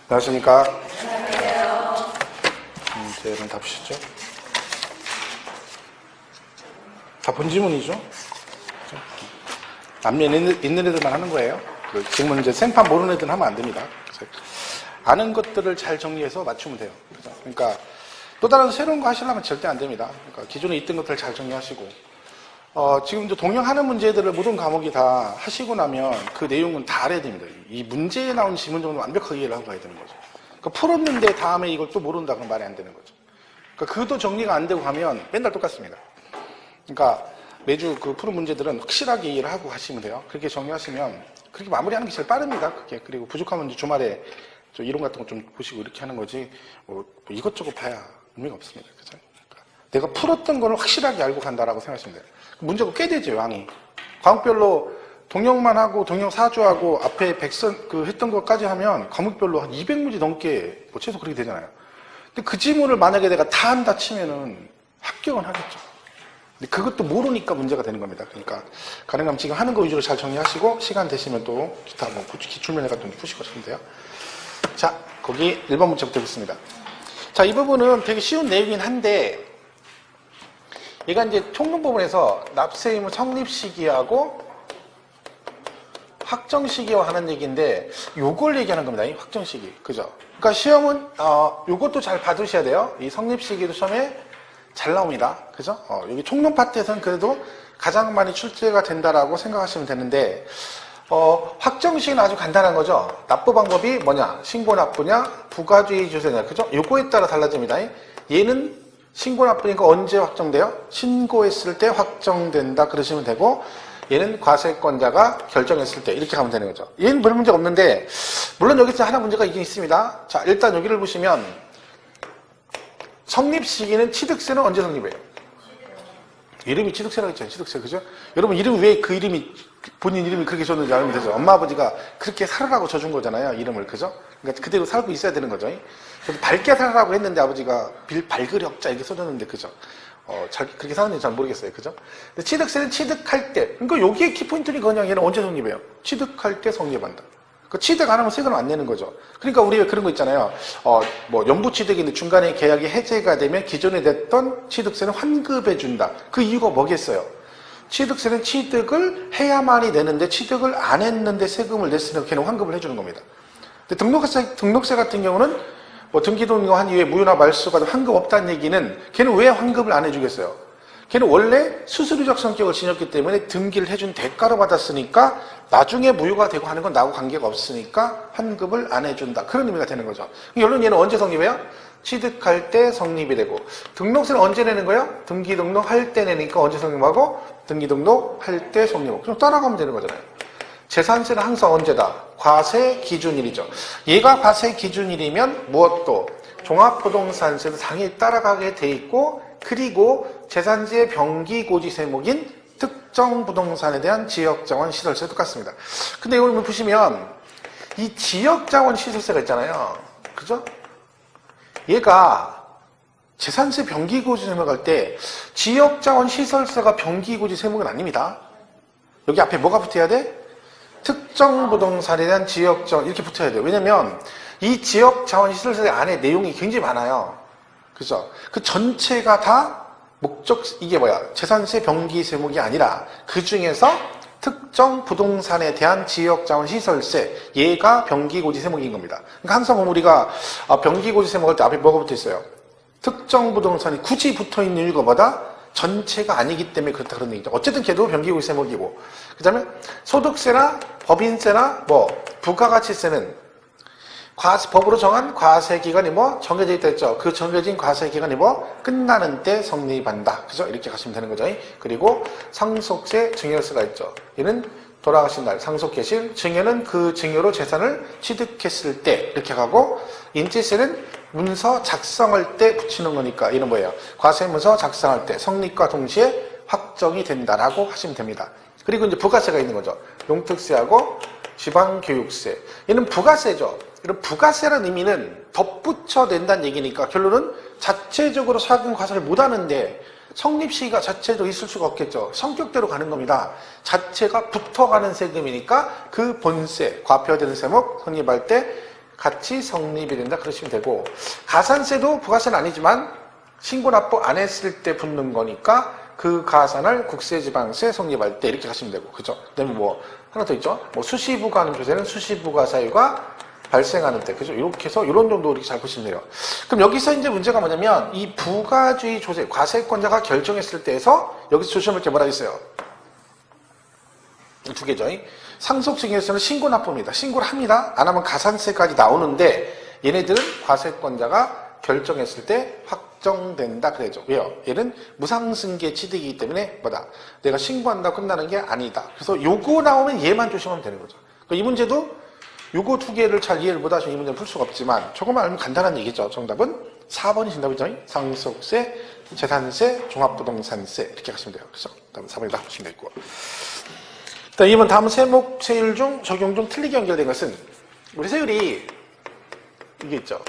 안녕하십니까. 이제는 다 보시죠. 다 본 지문이죠. 앞면에 있는 애들만 하는 거예요. 지금은 이제 생판 모르는 애들은 하면 안 됩니다. 아는 것들을 잘 정리해서 맞추면 돼요. 그러니까 또 다른 새로운 거 하시려면 절대 안 됩니다. 그러니까 기존에 있던 것들을 잘 정리하시고, 지금 이제 동영하는 문제들을 모든 과목이 다 하시고 나면 그 내용은 다 알아야 됩니다. 이 문제에 나온 지문 정도는 완벽하게 이해를 하고 가야 되는 거죠. 그러니까 풀었는데 다음에 이걸 또 모른다 그러면 말이 안 되는 거죠. 그러니까 그것도 정리가 안 되고 가면 맨날 똑같습니다. 그러니까 매주 그 푸는 문제들은 확실하게 이해를 하고 하시면 돼요. 그렇게 정리하시면 그렇게 마무리하는 게 제일 빠릅니다. 그게. 그리고 부족하면 이제 주말에 좀 이론 같은 거 좀 보시고 이렇게 하는 거지, 뭐 이것저것 봐야 의미가 없습니다. 그죠? 그러니까 내가 풀었던 거를 확실하게 알고 간다라고 생각하시면 돼요. 문제가 꽤 되죠, 양이. 과목별로 동영만 하고 동영 4조하고 앞에 백선 했던 것까지 하면 과목별로 한 200문제 넘게 뭐 최소 그렇게 되잖아요. 근데 그 지문을 만약에 내가 다 한다 치면은 합격은 하겠죠. 근데 그것도 모르니까 문제가 되는 겁니다. 그러니까 가능하면 지금 하는 거 위주로 잘 정리하시고 시간 되시면 또 기타 뭐 기출문제 같은 거 푸시고 하시면 돼요. 자, 거기 1번 문제부터 보겠습니다. 자, 이 부분은 되게 쉬운 내용이긴 한데, 얘가 이제 총론 부분에서 납세의무 성립 시기하고 확정 시기와 하는 얘기인데, 요걸 얘기하는 겁니다. 이 확정 시기. 그죠? 그러니까 시험은, 요것도 잘 받으셔야 돼요. 이 성립 시기도 시험에 잘 나옵니다. 그죠? 여기 총론 파트에서는 그래도 가장 많이 출제가 된다라고 생각하시면 되는데, 확정 시기는 아주 간단한 거죠. 납부 방법이 뭐냐? 신고 납부냐? 부가주의 주세냐? 그죠? 요거에 따라 달라집니다. 얘는 신고 납부니까 언제 확정돼요? 신고했을 때 확정된다. 그러시면 되고, 얘는 과세권자가 결정했을 때 이렇게 가면 되는 거죠. 얘는 별 문제가 없는데, 물론 여기서 하나 문제가 있긴 있습니다. 자, 일단 여기를 보시면 성립 시기는 취득세는 언제 성립해요? 이름이 취득세라고 했잖아요. 취득세. 그죠? 여러분 이름이 왜 그 이름이 본인 이름이 그렇게 줬는지 알면 되죠. 엄마 아버지가 그렇게 살으라고 줘준 거잖아요. 이름을. 그죠? 그러니까 그대로 살고 있어야 되는 거죠. 그래서 밝게 살으라고 했는데 아버지가 발그력자 이렇게 써줬는데 그죠? 그렇게 사는지 잘 모르겠어요. 그죠? 근데 취득세는 취득할 때. 그러니까 여기에 키포인트는 그냥 얘는 언제 성립해요? 취득할 때 성립한다. 그 취득 안 하면 세금을 안 내는 거죠. 그러니까 우리 왜 그런 거 있잖아요. 뭐 연부 취득인데 중간에 계약이 해제가 되면 기존에 냈던 취득세는 환급해 준다. 그 이유가 뭐겠어요? 취득세는 취득을 해야만이 되는데 취득을 안 했는데 세금을 냈으니까 걔는 환급을 해주는 겁니다. 근데 등록세 같은 경우는 뭐 등기등록한 이후에 무효나 말소가 환급 없다는 얘기는 걔는 왜 환급을 안 해주겠어요? 걔는 원래 수수료적 성격을 지녔기 때문에 등기를 해준 대가로 받았으니까 나중에 무효가 되고 하는 건 나하고 관계가 없으니까 환급을 안 해준다. 그런 의미가 되는 거죠. 결론 얘는 언제 성립해요? 취득할 때 성립이 되고, 등록세는 언제 내는 거예요? 등기 등록할 때 내니까 언제 성립하고, 등기 등록할 때 성립하고. 그럼 따라가면 되는 거잖아요. 재산세는 항상 언제다? 과세 기준일이죠. 얘가 과세 기준일이면 무엇도 종합부동산세도 당연히 따라가게 돼 있고, 그리고 재산지의 병기고지세목인 특정 부동산에 대한 지역자원 시설세 똑같습니다. 근데 이걸 보시면 이 지역자원 시설세가 있잖아요. 그죠? 얘가 재산세 병기고지세목 할 때 지역자원 시설세가 병기고지세목은 아닙니다. 여기 앞에 뭐가 붙어야 돼? 특정 부동산에 대한 지역자원 이렇게 붙어야 돼요. 왜냐면 이 지역자원 시설세 안에 내용이 굉장히 많아요. 그죠? 그 전체가 다 이게 뭐야? 재산세 병기세목이 아니라 그 중에서 특정 부동산에 대한 지역자원 시설세, 얘가 병기고지세목인 겁니다. 그러니까 항상 보면 우리가 병기고지세목 할 때 앞에 뭐가 붙어 있어요? 특정 부동산이 굳이 붙어 있는 이유가 뭐다? 전체가 아니기 때문에 그렇다 그런 얘기죠. 어쨌든 걔도 병기고지세목이고, 그 다음에 소득세나 법인세나 부가가치세는 법으로 정한 과세기간이 정해져 있다 했죠. 그 정해진 과세기간이 끝나는 때 성립한다. 그죠? 이렇게 가시면 되는 거죠. 그리고 상속세, 증여세가 있죠. 얘는 돌아가신 날, 상속계실, 증여는 그 증여로 재산을 취득했을 때 이렇게 가고, 인지세는 문서 작성할 때 붙이는 거니까 이런 뭐예요? 과세문서 작성할 때 성립과 동시에 확정이 된다라고 하시면 됩니다. 그리고 이제 부가세가 있는 거죠. 용특세하고 지방교육세. 얘는 부가세죠. 이런 부가세라는 의미는 덧붙여 낸다는 얘기니까 결론은 자체적으로 세금 과세를 못 하는데 성립시기가 자체로 있을 수가 없겠죠. 성격대로 가는 겁니다. 자체가 붙어가는 세금이니까 그 본세, 과표되는 세목 성립할 때 같이 성립이 된다 그러시면 되고, 가산세도 부가세는 아니지만 신고 납부 안 했을 때 붙는 거니까 그 가산을 국세지방세 성립할 때 이렇게 가시면 되고, 그죠? 그다음에 뭐 하나 더 있죠. 뭐 수시부가 하는 조세는 수시부가 사유가 발생하는 때, 그죠? 이렇게 해서 이런 정도 이렇게 잘 보시면 돼요. 그럼 여기서 이제 문제가 뭐냐면 이 부가주의 조세, 과세권자가 결정했을 때에서 여기서 조심할 게 뭐라 했어요? 두 개죠. 상속증에서는 신고 납부입니다. 신고를 합니다. 안 하면 가산세까지 나오는데 얘네들은 과세권자가 결정했을 때 확정된다 그래죠. 왜요? 얘는 무상승계 취득이기 때문에 뭐다? 내가 신고한다고 끝나는 게 아니다. 그래서 요거 나오면 얘만 조심하면 되는 거죠. 그러니까 이 문제도 요거 두 개를 잘 이해를 못하시면 이 문제는 풀 수가 없지만 조금만 알면 간단한 얘기죠. 정답은 4번이 정답이죠. 상속세, 재산세, 종합부동산세 이렇게 가시면 돼요. 그래서 다음 4번이 다 보시면 되고. 이번 다음 세목 세율 중 적용 중 틀리게 연결된 것은 우리 세율이 이게 있죠.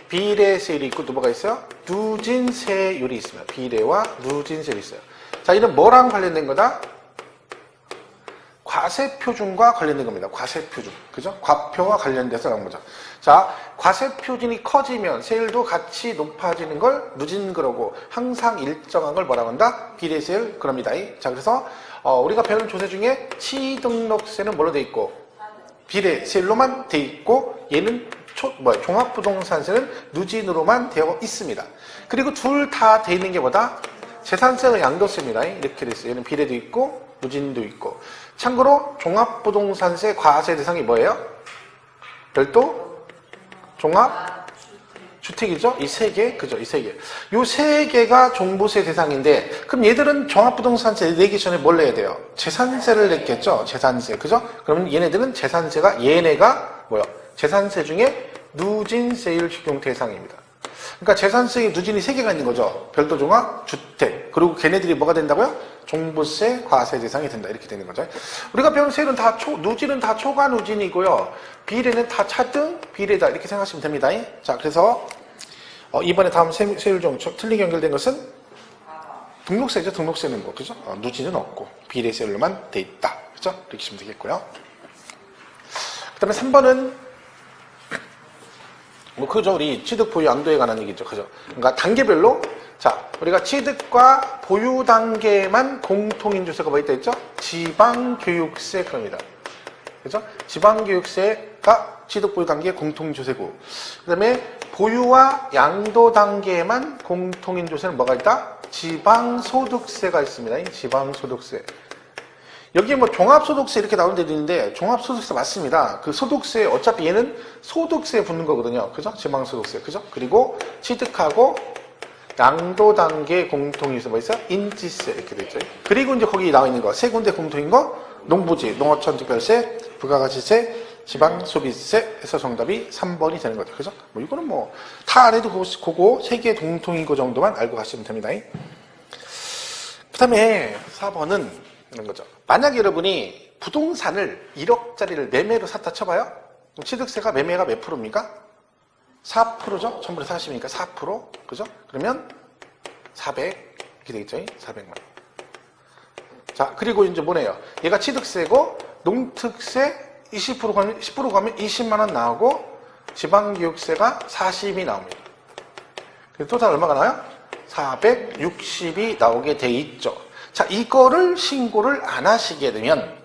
비례세율이 있고 또 뭐가 있어요? 누진세율이 있습니다. 비례와 누진세율이 있어요. 자, 이는 뭐랑 관련된 거다? 과세표준과 관련된 겁니다. 과세표준. 그죠? 과표와 관련돼서 나온 거죠. 자, 과세표준이 커지면 세율도 같이 높아지는 걸 누진 그러고 항상 일정한 걸 뭐라고 한다? 비례세율 그럽니다. 자, 그래서 우리가 배우는 조세 중에 취등록세는 뭘로 돼 있고? 비례세율로만 돼 있고 얘는 종합부동산세는 누진으로만 되어 있습니다. 그리고 둘 다 돼 있는 게 뭐다? 재산세는 양도세입니다. 이렇게 돼 있어요. 얘는 비례도 있고 누진도 있고. 참고로 종합부동산세 과세 대상이 뭐예요? 별도 종합주택이죠? 이 세 개, 그죠? 이 세 개. 요 세 개가 종부세 대상인데, 그럼 얘들은 종합부동산세 내기 전에 뭘 내야 돼요? 재산세를 냈겠죠? 재산세, 그죠? 그러면 얘네들은 얘네가 뭐요? 재산세 중에 누진세율 적용 대상입니다. 그러니까 재산세의 누진이 세 개가 있는 거죠. 별도 종합, 주택. 그리고 걔네들이 뭐가 된다고요? 종부세, 과세 대상이 된다. 이렇게 되는 거죠. 우리가 배운 세율은 다 누진은 다 초과 누진이고요. 비례는 다 차등 비례다. 이렇게 생각하시면 됩니다. 자, 그래서 이번에 다음 세율 중 틀리게 연결된 것은 등록세죠. 등록세는 뭐, 그죠? 누진은 없고 비례세율로만 돼 있다. 그죠? 이렇게 하시면 되겠고요. 그 다음에 3번은 그죠? 우리 취득 보유 양도에 관한 얘기죠. 그죠? 그러니까 단계별로, 자, 우리가 취득과 보유 단계만 공통인조세가 뭐 있다 했죠? 지방교육세 그럽니다. 그죠? 지방교육세가 취득 보유 단계의 공통인조세고, 그 다음에 보유와 양도 단계에만 공통인조세는 뭐가 있다? 지방소득세가 있습니다. 지방소득세. 여기에 뭐 종합소득세 이렇게 나오는 데도 있는데 종합소득세 맞습니다. 그 소득세 어차피 얘는 소득세에 붙는 거거든요. 그죠? 지방소득세. 그죠? 그리고 취득하고 양도 단계 공통인세 뭐 있어요? 인지세 이렇게 돼 있죠. 그리고 이제 거기 나와 있는 거 세 군데 공통인 거 농부지, 농어촌특별세, 부가가치세, 지방소비세 해서 정답이 3번이 되는 거죠. 그죠? 뭐 이거는 뭐 다 안 해도 그거 세 개 공통인 거 정도만 알고 가시면 됩니다. 그 다음에 4번은 이런 거죠. 만약 여러분이 부동산을 1억짜리를 매매로 샀다 쳐봐요. 그럼 취득세가 매매가 몇 프로입니까? 4%죠? 1000분의 40이니까 4%. 그죠? 그러면 400 이렇게 되겠죠? 400만 원. 자, 그리고 이제 뭐네요? 얘가 취득세고 농특세 20% 가면 10% 가면 20만 원 나오고 지방교육세가 40이 나옵니다. 그래서 토탈 얼마가 나와요? 460이 나오게 돼 있죠. 자, 이거를 신고를 안 하시게 되면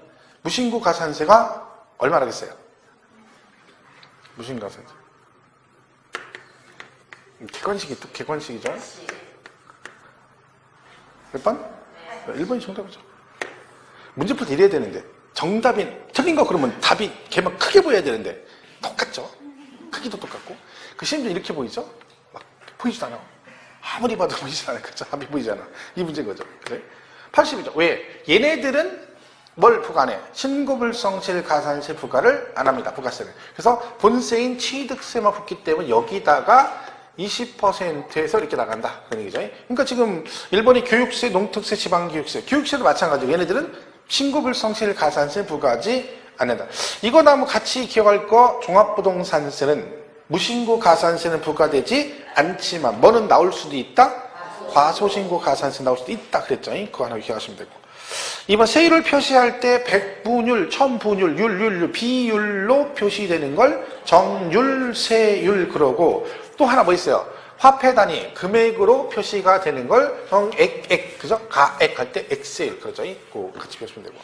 무신고 가산세가 얼마나 겠어요? 무신고 가산세. 객관식이죠? 몇 번? 1번이 정답이죠. 문제풀 이래야 되는데 정답이 틀린 거 그러면 답이 걔만 크게 보여야 되는데 똑같죠? 크기도 똑같고 그 심지어 이렇게 보이죠? 막 보이지도 않아. 아무리 봐도 보이지 않아요. 그죠? 답이 보이지 않아. 이 문제인 거죠. 그래? 80이죠. 왜? 얘네들은 뭘 부과 안 해? 신고불성실 가산세 부과를 안 합니다. 부가세를. 그래서 본세인 취득세만 붙기 때문에 여기다가 20%에서 이렇게 나간다. 그런 얘기죠. 그러니까 지금 1번이 교육세, 농특세, 지방교육세. 교육세도 마찬가지고 얘네들은 신고불성실 가산세 부과하지 않는다. 이거나 뭐 같이 기억할 거 종합부동산세는 무신고 가산세는 부과되지 않지만 뭐는 나올 수도 있다? 과소신고 가산세 나올 수도 있다 그랬죠. 그거 하나 기억하시면 되고. 2번 세율을 표시할 때 백분율, 천분율, 율, 비율로 표시되는 걸 정율, 세율 그러고 또 하나 뭐 있어요? 화폐 단위, 금액으로 표시가 되는 걸 정액, 그죠? 가액 할 때 엑셀 그러죠. 그거 같이 표시면 되고.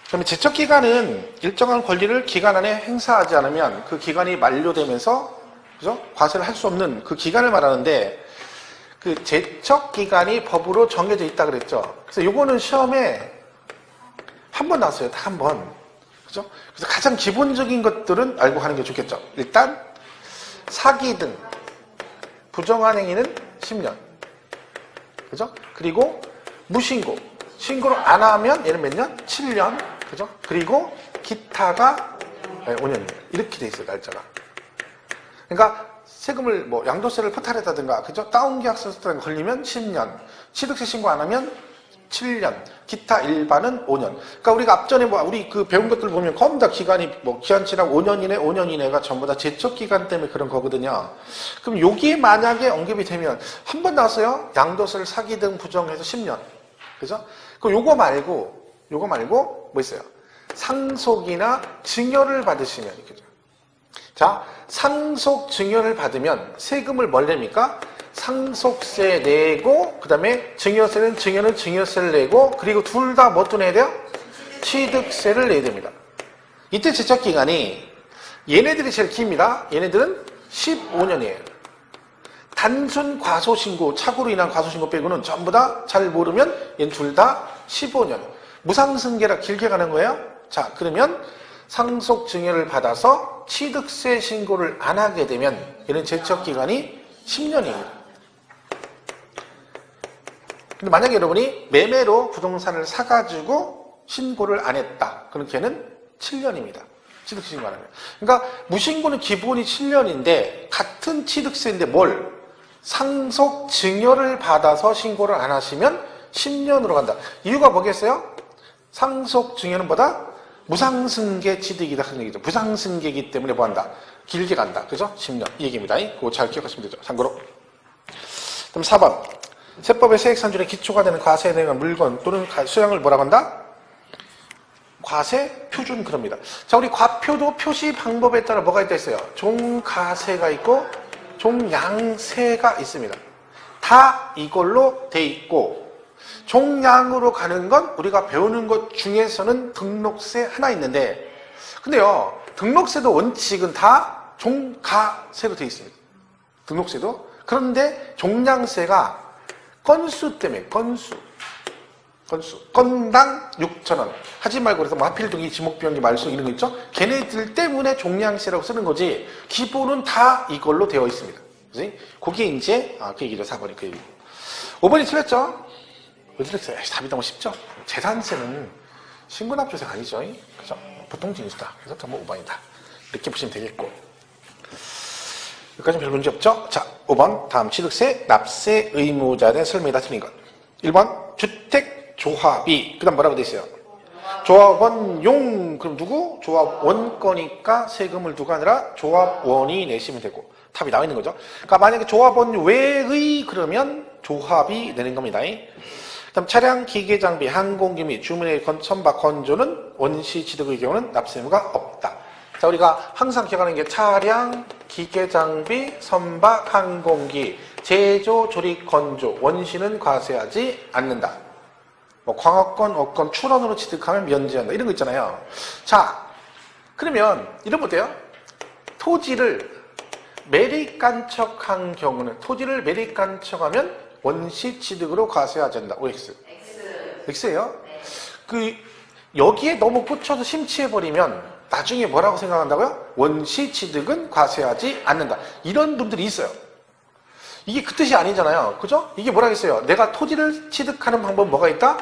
그러면 제척기간은 일정한 권리를 기간 안에 행사하지 않으면 그 기간이 만료되면서 그죠? 과세를 할 수 없는 그 기간을 말하는데 그 제척기간이 법으로 정해져 있다 그랬죠. 그래서 요거는 시험에 한 번 나왔어요. 다 한 번. 그죠? 그래서 가장 기본적인 것들은 알고 하는 게 좋겠죠. 일단 사기 등 부정한 행위는 10년. 그죠? 그리고 무신고. 신고를 안 하면 얘는 몇 년? 7년. 그죠? 그리고 기타가 5년이에요. 이렇게 돼 있어요, 날짜가. 그러니까 세금을 뭐 양도세를 포탈했다든가 그죠? 다운계약서에 걸리면 10년, 취득세 신고 안 하면 7년, 기타 일반은 5년. 그러니까 우리가 앞전에 뭐 우리 그 배운 것들 보면 전부 다 기간이 뭐 기한치랑 5년 이내, 5년 이내가 전부 다 제척 기간 때문에 그런 거거든요. 그럼 여기에 만약에 언급이 되면 한 번 나왔어요. 양도세를 사기 등 부정해서 10년, 그죠? 그럼 요거 말고 뭐 있어요? 상속이나 증여를 받으시면 그죠? 자, 상속 증여를 받으면 세금을 뭘 냅니까? 상속세 내고 그 다음에 증여세는 증여세를 내고 그리고 둘 다 뭐 또 내야 돼요? 취득세를 내야 됩니다. 이때 제척기간이 얘네들이 제일 깁니다. 얘네들은 15년이에요. 단순 과소신고, 착오로 인한 과소신고 빼고는 전부 다 잘 모르면 얘는 둘 다 15년. 무상승계라 길게 가는 거예요. 자, 그러면 상속 증여를 받아서 취득세 신고를 안 하게 되면 얘는 제척기간이 10년입니다. 근데 만약에 여러분이 매매로 부동산을 사가지고 신고를 안 했다. 그럼 걔는 7년입니다. 취득세 신고 안 하면. 그러니까 무신고는 기본이 7년인데 같은 취득세인데 뭘? 상속 증여를 받아서 신고를 안 하시면 10년으로 간다. 이유가 뭐겠어요? 상속 증여는 뭐다? 무상승계 취득이다 하는 얘기죠. 무상승계이기 때문에 뭐 한다? 길게 간다. 그죠? 10년. 이 얘기입니다. 그거 잘 기억하시면 되죠. 참고로. 그럼 4번. 세법의 세액산준의 기초가 되는 과세에 대한 물건 또는 수량을 뭐라고 한다? 과세 표준 그럽니다. 자, 우리 과표도 표시 방법에 따라 뭐가 있다 했어요? 종가세가 있고 종양세가 있습니다. 다 이걸로 돼 있고 종량으로 가는 건 우리가 배우는 것 중에서는 등록세 하나 있는데 근데요 등록세도 원칙은 다 종가세로 돼 있습니다. 등록세도. 그런데 종량세가 건수 때문에 건수 건당 6,000원 하지 말고 그래서 뭐 하필 등이 지목비용기 말소 이런 거 있죠? 걔네들 때문에 종량세라고 쓰는 거지 기본은 다 이걸로 되어 있습니다. 그지? 그게 이제 그 얘기죠. 4번이 그 얘기. 5번이 틀렸죠? 왜 틀렸어요? 답이 너무 쉽죠? 재산세는 신고납조세가 아니죠? 그죠? 보통 징수다. 그래서 전부 5번이다. 이렇게 보시면 되겠고 여기까지는 별 문제 없죠? 자, 5번 다음 취득세 납세 의무자에 대한 설명이 다 틀린 것. 1번 주택조합이 그 다음 뭐라고 돼 있어요? 조합원용 그럼 누구? 조합원 거니까 세금을 누가 아니라 조합원이 내시면 되고 답이 나와 있는 거죠. 그러니까 만약에 조합원 외의 그러면 조합이 내는 겁니다. 그다음 차량, 기계, 장비, 항공기 및 주문의 선박, 건조는 원시 취득의 경우는 납세 의무가 없다. 자, 우리가 항상 기억하는 게 차량, 기계, 장비, 선박, 항공기, 제조, 조립, 건조, 원시는 과세하지 않는다. 뭐 광업권, 업권, 출원으로 취득하면 면제한다. 이런 거 있잖아요. 자, 그러면 이런 거 어때요? 토지를 매립간척한 경우는 토지를 매립간척하면 원시 취득으로 과세하지 않는다. OX. X예요? 그 여기에 너무 꽂혀서 심취해버리면 나중에 뭐라고 생각한다고요? 원시 취득은 과세하지 않는다. 이런 분들이 있어요. 이게 그 뜻이 아니잖아요. 그죠? 이게 뭐라겠어요? 내가 토지를 취득하는 방법은 뭐가 있다?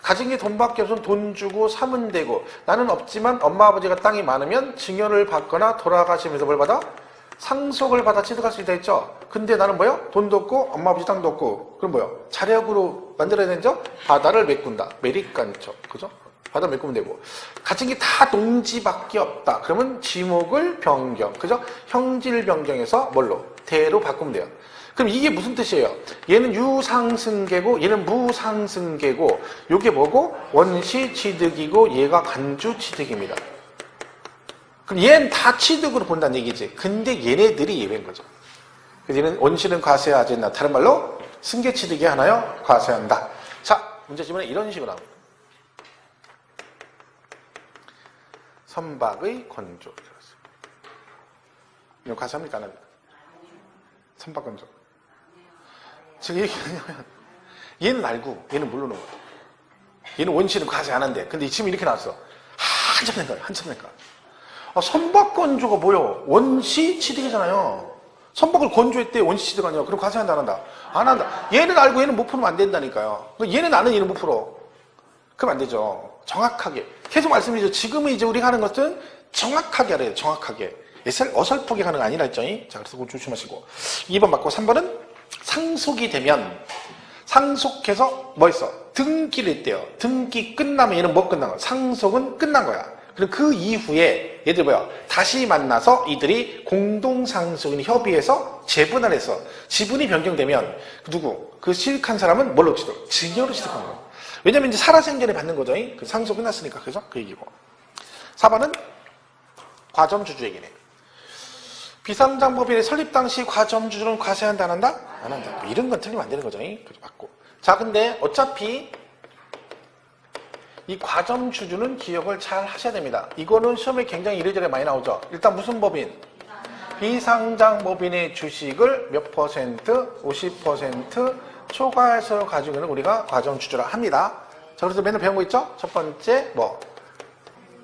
가진 게 돈밖에 없으면 돈 주고 사면 되고 나는 없지만 엄마 아버지가 땅이 많으면 증여를 받거나 돌아가시면서 뭘 받아? 상속을 받아 취득할 수 있다 했죠? 근데 나는 뭐요? 돈도 없고 엄마 아버지 땅도 없고 그럼 뭐요? 자력으로 만들어야 되죠? 바다를 메꾼다. 매립간척. 그죠? 바다 메꾸면 되고 가진 게 다 농지밖에 없다. 그러면 지목을 변경. 그죠? 형질 변경해서 뭘로? 대로 바꾸면 돼요. 그럼 이게 무슨 뜻이에요? 얘는 유상승계고 얘는 무상승계고 요게 뭐고? 원시 취득이고 얘가 간주 취득입니다. 그럼 얘는 다 취득으로 본다는 얘기지. 근데 얘네들이 예외인 거죠. 그래서 얘는 원시는 과세하지 않나. 다른 말로 승계 취득이 하나요? 과세한다. 자, 문제 지문에 이런 식으로 나옵니다. 선박의 건조. 이거 과세합니까? 안 합니까? 선박 건조. 지금 얘기하냐면 얘는 알고 얘는 모르는 거야. 얘는 원시는 과세 안 한대. 근데 지금 이렇게 나왔어. 한참 낸 거야. 한참 낸 거야. 선박 건조가 뭐요? 원시 취득이잖아요. 선박을 건조했대. 원시 취득 아니야. 그럼 과세한다 안 한다? 안 한다. 얘는 알고 얘는 못 풀면 안 된다니까요. 얘는 아는 얘는 못 풀어. 그럼 안 되죠. 정확하게. 계속 말씀드리죠. 지금은 이제 우리가 하는 것은 정확하게 알아야 돼. 정확하게. 어설프게 가는 거 아니라 했죠. 자, 그래서 그거 조심하시고. 2번 맞고 3번은 상속이 되면 상속해서 뭐 있어? 등기를 했대요. 등기 끝나면 얘는 뭐 끝난 거야? 상속은 끝난 거야. 그리고 그 이후에 얘들 뭐야? 다시 만나서 이들이 공동상속인 협의해서 재분할 해서 지분이 변경되면 누구? 그 취득한 사람은 뭘로 취득? 증여로 취득한 거야. 왜냐면 이제 살아생전에 받는 거죠. 그 상속 끝났으니까. 그죠? 그 얘기고. 4번은 과점주주 얘기네. 비상장법인의 설립 당시 과점주주는 과세한다 안 한다? 안 한다. 이런 건 틀리면 안 되는 거죠. 그죠? 맞고. 자, 근데 어차피 이 과점주주는 기억을 잘 하셔야 됩니다. 이거는 시험에 굉장히 이래저래 많이 나오죠. 일단 무슨 법인? 비상장법인의 주식을 몇 퍼센트? 50% 초과해서 가지고 있는 우리가 과점주주라 합니다. 자, 그래서 맨날 배운 거 있죠? 첫 번째 뭐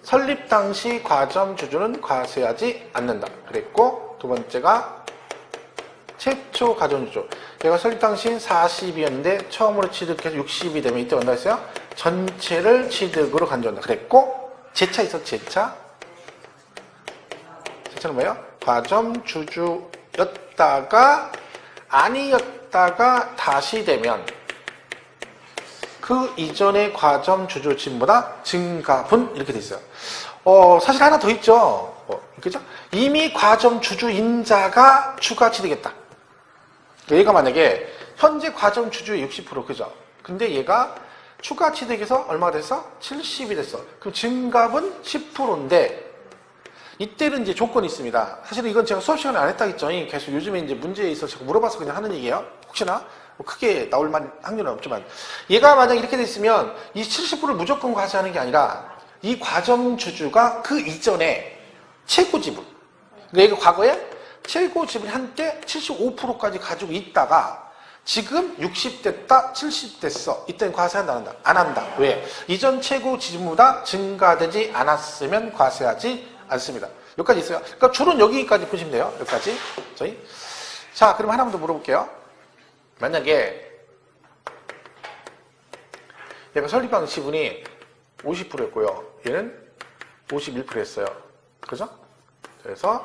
설립 당시 과점주주는 과세하지 않는다. 그랬고 두 번째가 최초 과점주주. 얘가 설립 당시 40이었는데 처음으로 취득해서 60이 되면 이때 온다 했어요? 전체를 취득으로 간주한다. 그랬고 제차 있어. 제차는 뭐예요? 과점주주였다가 아니었다가 다시 되면 그 이전의 과점주주진보다 증가분 이렇게 돼 있어요. 사실 하나 더 있죠. 그죠? 이미 과점주주인자가 추가 취득했다. 얘가 만약에 현재 과점주주의 60% 그죠? 근데 얘가 추가 취득해서 얼마가 됐어? 70이 됐어. 그럼 증가분 10%인데 이때는 이제 조건이 있습니다. 사실은 이건 제가 수업 시간에 안 했다 했죠. 계속 요즘에 이제 문제에 있어서 제가 물어봐서 그냥 하는 얘기예요. 혹시나 뭐 크게 나올 확률은 없지만 얘가 만약 이렇게 됐으면 이 70%를 무조건 과세하는 게 아니라 이 과점주주가 그 이전에 최고 지분, 그러니까 얘가 과거에 최고 지분 한때 75%까지 가지고 있다가 지금 60 됐다, 70 됐어. 이때는 과세한다, 안 한다? 안 한다. 왜? 이전 최고 지분보다 증가되지 않았으면 과세하지 않습니다. 여기까지 있어요. 그러니까 줄은 여기까지 보시면 돼요. 여기까지. 저희. 자, 그럼 하나만 더 물어볼게요. 만약에 얘가 설립한 지분이 50%였고요. 얘는 51%였어요. 그죠? 그래서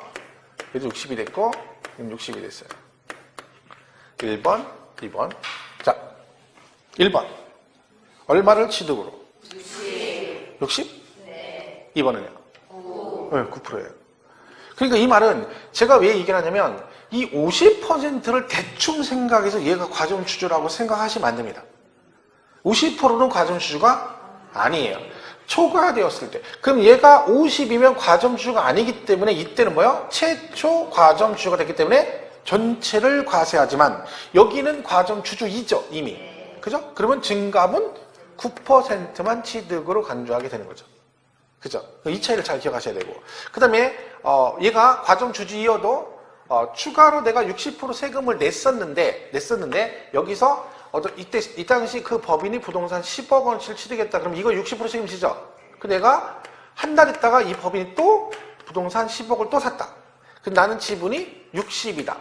얘도 60이 됐고 얘는 60이 됐어요. 1번, 2번. 자, 1번. 얼마를 취득으로? 60? 네. 2번은요? 9. 네, 9%예요. 그러니까 이 말은 제가 왜 얘기를 하냐면 이 50%를 대충 생각해서 얘가 과점주주라고 생각하시면 안 됩니다. 50%는 과점주주가 아니에요. 초과되었을 때. 그럼 얘가 50이면 과점주주가 아니기 때문에 이때는 뭐요? 최초 과점주주가 됐기 때문에 전체를 과세하지만 여기는 과점주주이죠. 이미. 그죠? 그러면 증가분 9%만 취득으로 간주하게 되는 거죠. 그죠? 이 차이를 잘 기억하셔야 되고. 그 다음에 얘가 과점주주이어도 추가로 내가 60% 세금을 냈었는데 여기서 이 당시 그 법인이 부동산 10억 원치를 취득했다. 그럼 이거 60% 책임지죠? 그 내가 한 달 있다가 이 법인이 또 부동산 10억을 또 샀다. 그럼 나는 지분이 60이다.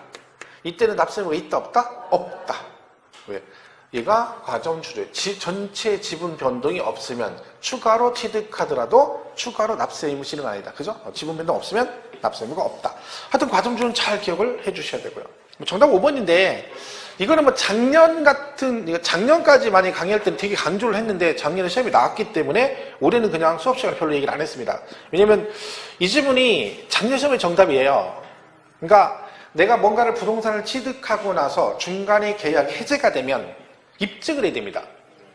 이때는 납세의무가 있다 없다? 없다. 왜? 얘가 과점주주, 전체 지분 변동이 없으면 추가로 취득하더라도 추가로 납세 의무 실행 아니다. 그죠? 지분 변동 없으면 납세 의무가 없다. 하여튼 과점주주는 잘 기억을 해 주셔야 되고요. 정답 5번인데 이거는 뭐 작년까지 많이 강의할 때는 되게 강조를 했는데 작년에 시험이 나왔기 때문에 올해는 그냥 수업 시간에 별로 얘기를 안 했습니다. 왜냐면 이 지문이 작년 시험의 정답이에요. 그러니까 내가 뭔가를 부동산을 취득하고 나서 중간에 계약이 해제가 되면 입증을 해야 됩니다.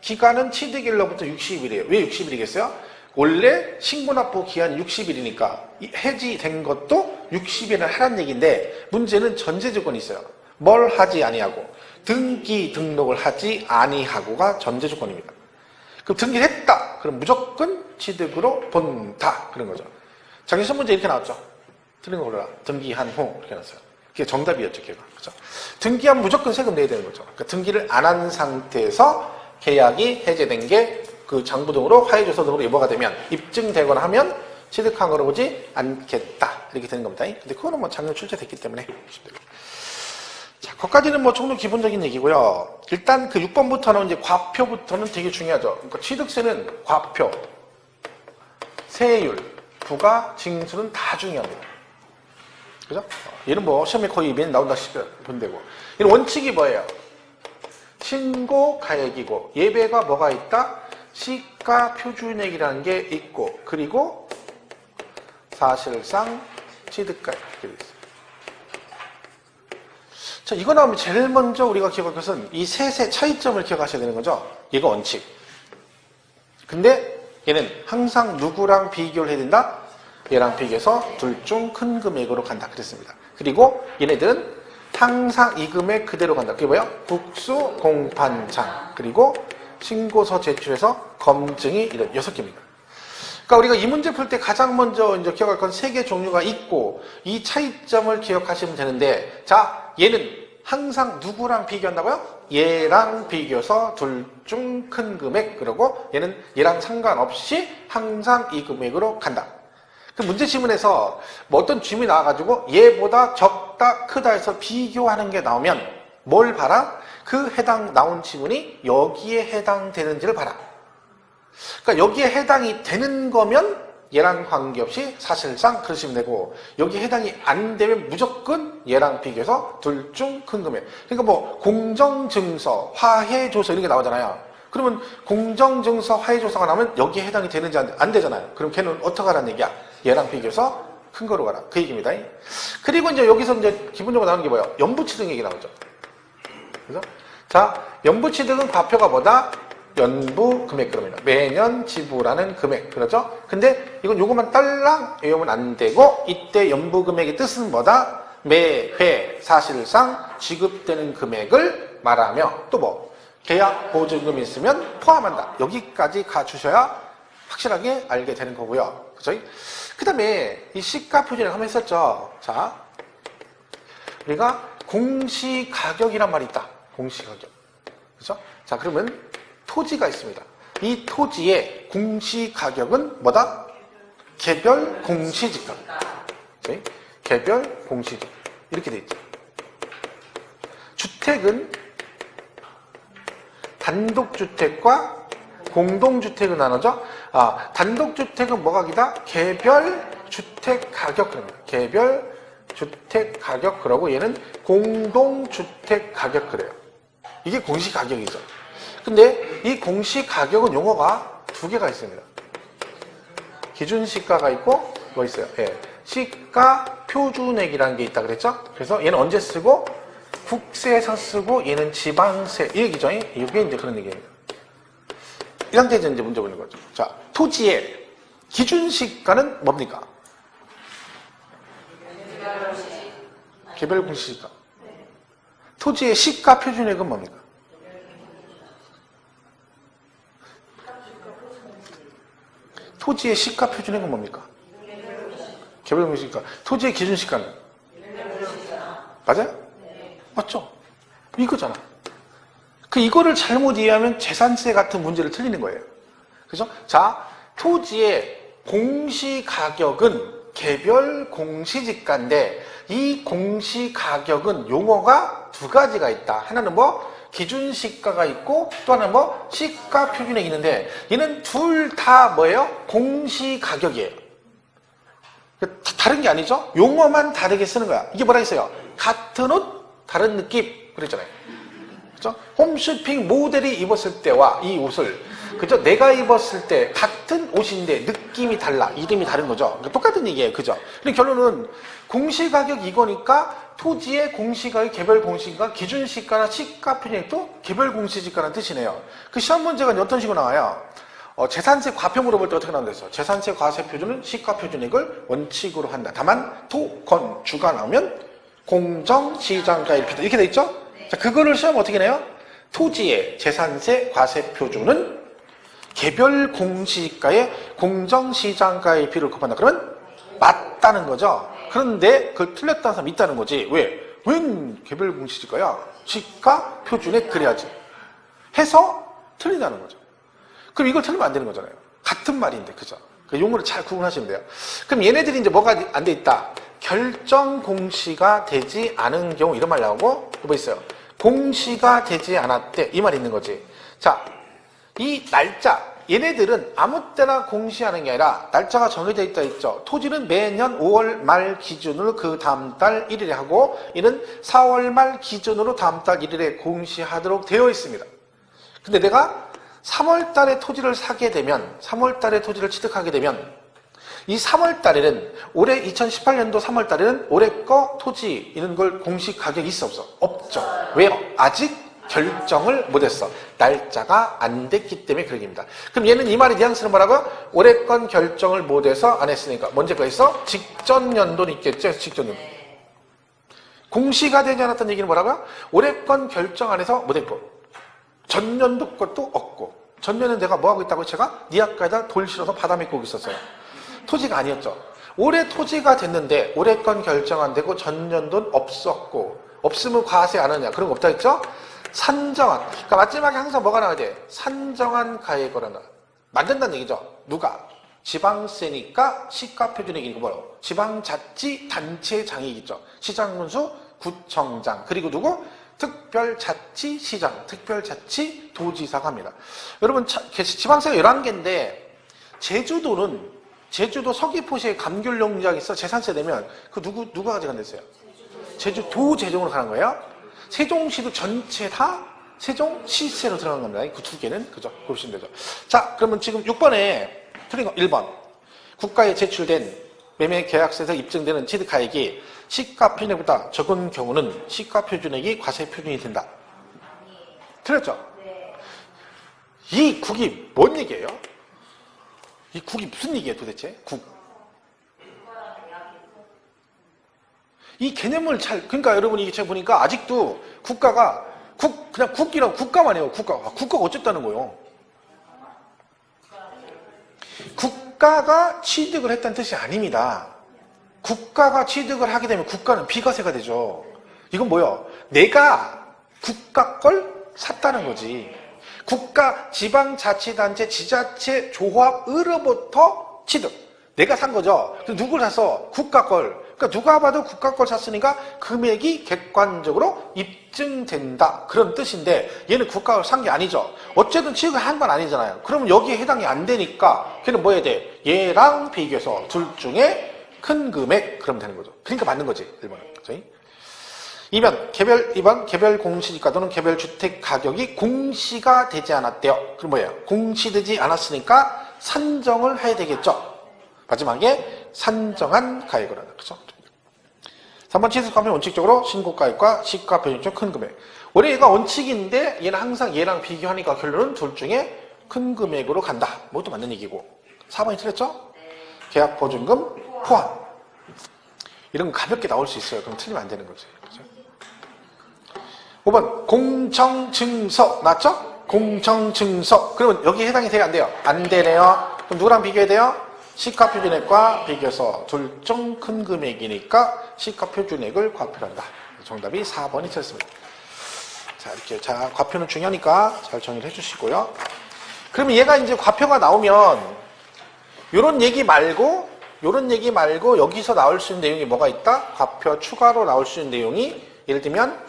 기간은 취득일로부터 60일이에요. 왜 60일이겠어요? 원래 신고납부 기한이 60일이니까 해지된 것도 60일을 하라는 얘기인데 문제는 전제 조건이 있어요. 뭘 하지 아니하고 등기 등록을 하지 아니하고가 전제 조건입니다. 그럼 등기를 했다. 그럼 무조건 취득으로 본다. 그런 거죠. 자기 시험 문제 이렇게 나왔죠. 틀린 거 골라라. 등기한 후 이렇게 나왔어요. 그게 정답이었죠, 걔가. 그죠? 등기하면 무조건 세금 내야 되는 거죠. 그러니까 등기를 안 한 상태에서 계약이 해제된 게 그 장부 등으로 화해조서 등으로 예보가 되면 입증되거나 하면 취득한 거로 보지 않겠다. 이렇게 되는 겁니다. 근데 그거는 뭐 작년 출제됐기 때문에. 자, 거기까지는 뭐 정도 기본적인 얘기고요. 일단 그 6번부터는 이제 과표부터는 되게 중요하죠. 그러니까 취득세는 과표, 세율, 부가, 징수는 다 중요합니다. 그죠? 얘는 뭐 시험에 거의 매일 나온다시피 보면 되고. 얘는 원칙이 뭐예요? 신고 가액이고 예배가 뭐가 있다? 시가 표준액이라는 게 있고 그리고 사실상 취득가액 이렇게 돼 있어요. 자, 이거 나오면 제일 먼저 우리가 기억할 것은 이 셋의 차이점을 기억하셔야 되는 거죠. 얘가 원칙. 근데 얘는 항상 누구랑 비교를 해야 된다? 얘랑 비교해서 둘 중 큰 금액으로 간다 그랬습니다. 그리고 얘네들은 항상 이 금액 그대로 간다. 그게 뭐야? 국수, 공판장, 그리고 신고서 제출해서 검증이 이런 6개입니다. 그러니까 우리가 이 문제 풀 때 가장 먼저 이제 기억할 건 3개 종류가 있고 이 차이점을 기억하시면 되는데 자, 얘는 항상 누구랑 비교한다고요? 얘랑 비교해서 둘 중 큰 금액 그러고 얘는 얘랑 상관없이 항상 이 금액으로 간다. 그 문제 지문에서 뭐 어떤 질문이 나와가지고 얘보다 적다 크다 해서 비교하는 게 나오면 뭘 봐라? 그 해당 나온 지문이 여기에 해당되는지를 봐라. 그러니까 여기에 해당이 되는 거면 얘랑 관계없이 사실상 그러시면 되고 여기에 해당이 안 되면 무조건 얘랑 비교해서 둘 중 큰 금액. 그러니까 뭐 공정증서, 화해조서 이런 게 나오잖아요. 그러면 공정증서, 화해조서가 나오면 여기에 해당이 되는지 안 되잖아요. 그럼 걔는 어떻게 하라는 얘기야? 얘랑 비교해서 큰 거로 가라. 그 얘기입니다. 그리고 이제 여기서 이제 기본적으로 나오는 게 뭐예요? 연부취득 얘기 나오죠. 그래서 자, 연부취득은 과표가 뭐다? 연부 금액 그럽니다. 매년 지불하는 금액. 그렇죠? 근데 이건 요것만 딸랑 외우면 안 되고 이때 연부 금액의 뜻은 뭐다? 매회 사실상 지급되는 금액을 말하며 또 뭐 계약 보증금이 있으면 포함한다. 여기까지 가주셔야 확실하게 알게 되는 거고요. 그죠? 그 다음에 이 시가 표준을 한번 했었죠. 자, 우리가 공시가격이란 말이 있다. 공시가격. 그죠? 자, 그러면 토지가 있습니다. 이 토지의 공시가격은 뭐다? 개별 공시지가. 오케이? 개별 공시지가. 이렇게 돼 있죠. 주택은 단독주택과 공동주택을 나누죠. 아, 단독주택은 뭐가 기다? 개별 주택가격 그럽니다. 개별 주택가격 그러고 얘는 공동주택가격 그래요. 이게 공시가격이죠. 근데 이 공시가격은 용어가 두 개가 있습니다. 기준시가가 있고 뭐 있어요? 예, 시가 표준액이라는 게 있다 그랬죠? 그래서 얘는 언제 쓰고? 국세에서 쓰고 얘는 지방세 이 얘기죠. 이게 이제 그런 얘기입니다. 이 상태에서 이제 문제 보는 거죠. 자, 토지의 기준시가는 뭡니까? 개별 공시지가. 토지의 시가 표준액은 뭡니까? 토지의 시가 표준액은 뭡니까? 개별 공시지가. 토지의 기준시가는? 맞아요? 맞죠? 이거잖아. 이거를 잘못 이해하면 재산세 같은 문제를 틀리는 거예요. 그죠? 자, 토지의 공시가격은 개별 공시지가인데 이 공시가격은 용어가 두 가지가 있다. 하나는 뭐 기준시가가 있고 또 하나는 뭐 시가 표준액이 있는데 얘는 둘 다 뭐예요? 공시가격이에요. 다른 게 아니죠? 용어만 다르게 쓰는 거야. 이게 뭐라 했어요? 같은 옷 다른 느낌 그랬잖아요. 그렇죠? 홈쇼핑 모델이 입었을 때와 이 옷을 그죠? 내가 입었을 때 같은 옷인데 느낌이 달라. 이름이 다른 거죠. 그러니까 똑같은 얘기예요. 그죠? 근데 결론은 공시가격 이거니까 토지의 공시가격, 개별 공시가 기준시가나 시가 표준액도 개별 공시지가라는 뜻이네요. 그 시험 문제가 어떤 식으로 나와요? 재산세 과표 물어볼 때 어떻게 나온댔어? 재산세 과세 표준은 시가 표준액을 원칙으로 한다. 다만 토, 건, 주가 나오면 공정, 시장가 이렇게 돼 있죠? 자, 그거를 시험 어떻게 내요? 토지의 재산세 과세 표준은 개별 공시가의 공정시장가의 비를 곱한다. 그러면 맞다는 거죠. 그런데 그걸 틀렸다는 사람이 있다는 거지. 왜? 웬 개별 공시지가야? 시가 표준액 그래야지. 해서 틀린다는 거죠. 그럼 이걸 틀리면 안 되는 거잖아요. 같은 말인데, 그죠? 그 용어를 잘 구분하시면 돼요. 그럼 얘네들이 이제 뭐가 안 돼 있다? 결정 공시가 되지 않은 경우 이런 말 나오고 뭐 있어요? 공시가 되지 않았대. 이 말이 있는 거지. 자, 이 날짜. 얘네들은 아무 때나 공시하는 게 아니라 날짜가 정해져 있다 했죠. 토지는 매년 5월 말 기준으로 그 다음 달 1일에 하고 이는 4월 말 기준으로 다음 달 1일에 공시하도록 되어 있습니다. 근데 내가 3월 달에 토지를 사게 되면 3월 달에 토지를 취득하게 되면 이 3월 달에는 올해 2018년도 3월 달에는 올해 거 토지 이런 걸 공시 가격이 있어 없어? 없죠. 왜요? 아직 결정을 못했어. 날짜가 안 됐기 때문에 그런 겁니다. 그럼 얘는 이 말의 뉘앙스는 뭐라고요? 올해 건 결정을 못해서 안 했으니까 먼저 거 있어? 직전 연도는 있겠죠? 직전 연도. 공시가 되지 않았던 얘기는 뭐라고요? 올해 건 결정 안 해서 못했고 전년도 것도 없고 전년은 내가 뭐하고 있다고 제가 니 앞에다 돌 실어서 바다 메고 있었어요. 토지가 아니었죠. 올해 토지가 됐는데 올해 건 결정 안 되고 전년도는 없었고 없으면 과세 안 하냐 그런 거 없다 했죠? 산정한. 그러니까 마지막에 항상 뭐가 나와야 돼? 산정한 가액거라나 만든다는 얘기죠. 누가? 지방세니까 시가표준액이고 뭐라고? 지방자치단체장이겠죠. 시장군수, 구청장 그리고 누구? 특별자치시장, 특별자치도지사가 합니다. 여러분 지방세가 11개인데 제주도 서귀포시에 감귤농장 있어 재산세 내면 그 누가 가져간댔어요? 제주도 재정으로 가는 거예요. 세종시도 전체 다 세종시세로 들어간 겁니다. 그 두 개는 그죠? 보시면 되죠. 자, 그러면 지금 6번에 틀린 거 1번. 국가에 제출된 매매 계약서에서 입증되는 취득가액이 시가 표준액보다 적은 경우는 시가 표준액이 과세 표준이 된다. 틀렸죠? 이 국이 뭔 얘기예요? 이 국이 무슨 얘기예요 도대체? 국. 이 개념을 그러니까 여러분 이게 제가 보니까 아직도 국가가 그냥 국기라고 국가만 해요. 국가가 어쨌다는 거예요. 국가가 취득을 했다는 뜻이 아닙니다. 국가가 취득을 하게 되면 국가는 비과세가 되죠. 이건 뭐야? 내가 국가 걸 샀다는 거지. 국가, 지방자치단체, 지자체, 조합으로부터 취득. 내가 산 거죠. 누굴 샀어? 국가 걸. 그러니까 누가 봐도 국가 걸 샀으니까 금액이 객관적으로 입증된다. 그런 뜻인데 얘는 국가 걸 산 게 아니죠. 어쨌든 취득을 한 건 아니잖아요. 그러면 여기에 해당이 안 되니까 걔는 뭐 해야 돼? 얘랑 비교해서 둘 중에 큰 금액 그러면 되는 거죠. 그러니까 맞는 거지. 1번은. 그죠? 2번 개별 공시지가 또는 개별 주택 가격이 공시가 되지 않았대요. 그럼 뭐예요? 공시되지 않았으니까 산정을 해야 되겠죠. 마지막에 산정한 가액을 하다. 그죠? 3번 취득하면 원칙적으로 신고가액과 시가 표준 중 큰 금액. 원래 얘가 원칙인데 얘는 항상 얘랑 비교하니까 결론은 둘 중에 큰 금액으로 간다. 뭐도 맞는 얘기고. 4번이 틀렸죠? 계약 보증금 포함. 이런 거 가볍게 나올 수 있어요. 그럼 틀리면 안 되는 거지. 그죠? 5번 공청증서 나왔죠? 공청증서. 그러면 여기 해당이 돼요? 안 돼요? 안 되네요. 그럼 누구랑 비교해야 돼요? 시가표준액과 비교해서 둘 중 큰 금액이니까 시가표준액을 과표한다. 정답이 4번이 틀렸습니다. 자, 이렇게. 자, 과표는 중요하니까 잘 정리를 해주시고요. 그러면 얘가 이제 과표가 나오면 요런 얘기 말고 여기서 나올 수 있는 내용이 뭐가 있다? 과표 추가로 나올 수 있는 내용이 예를 들면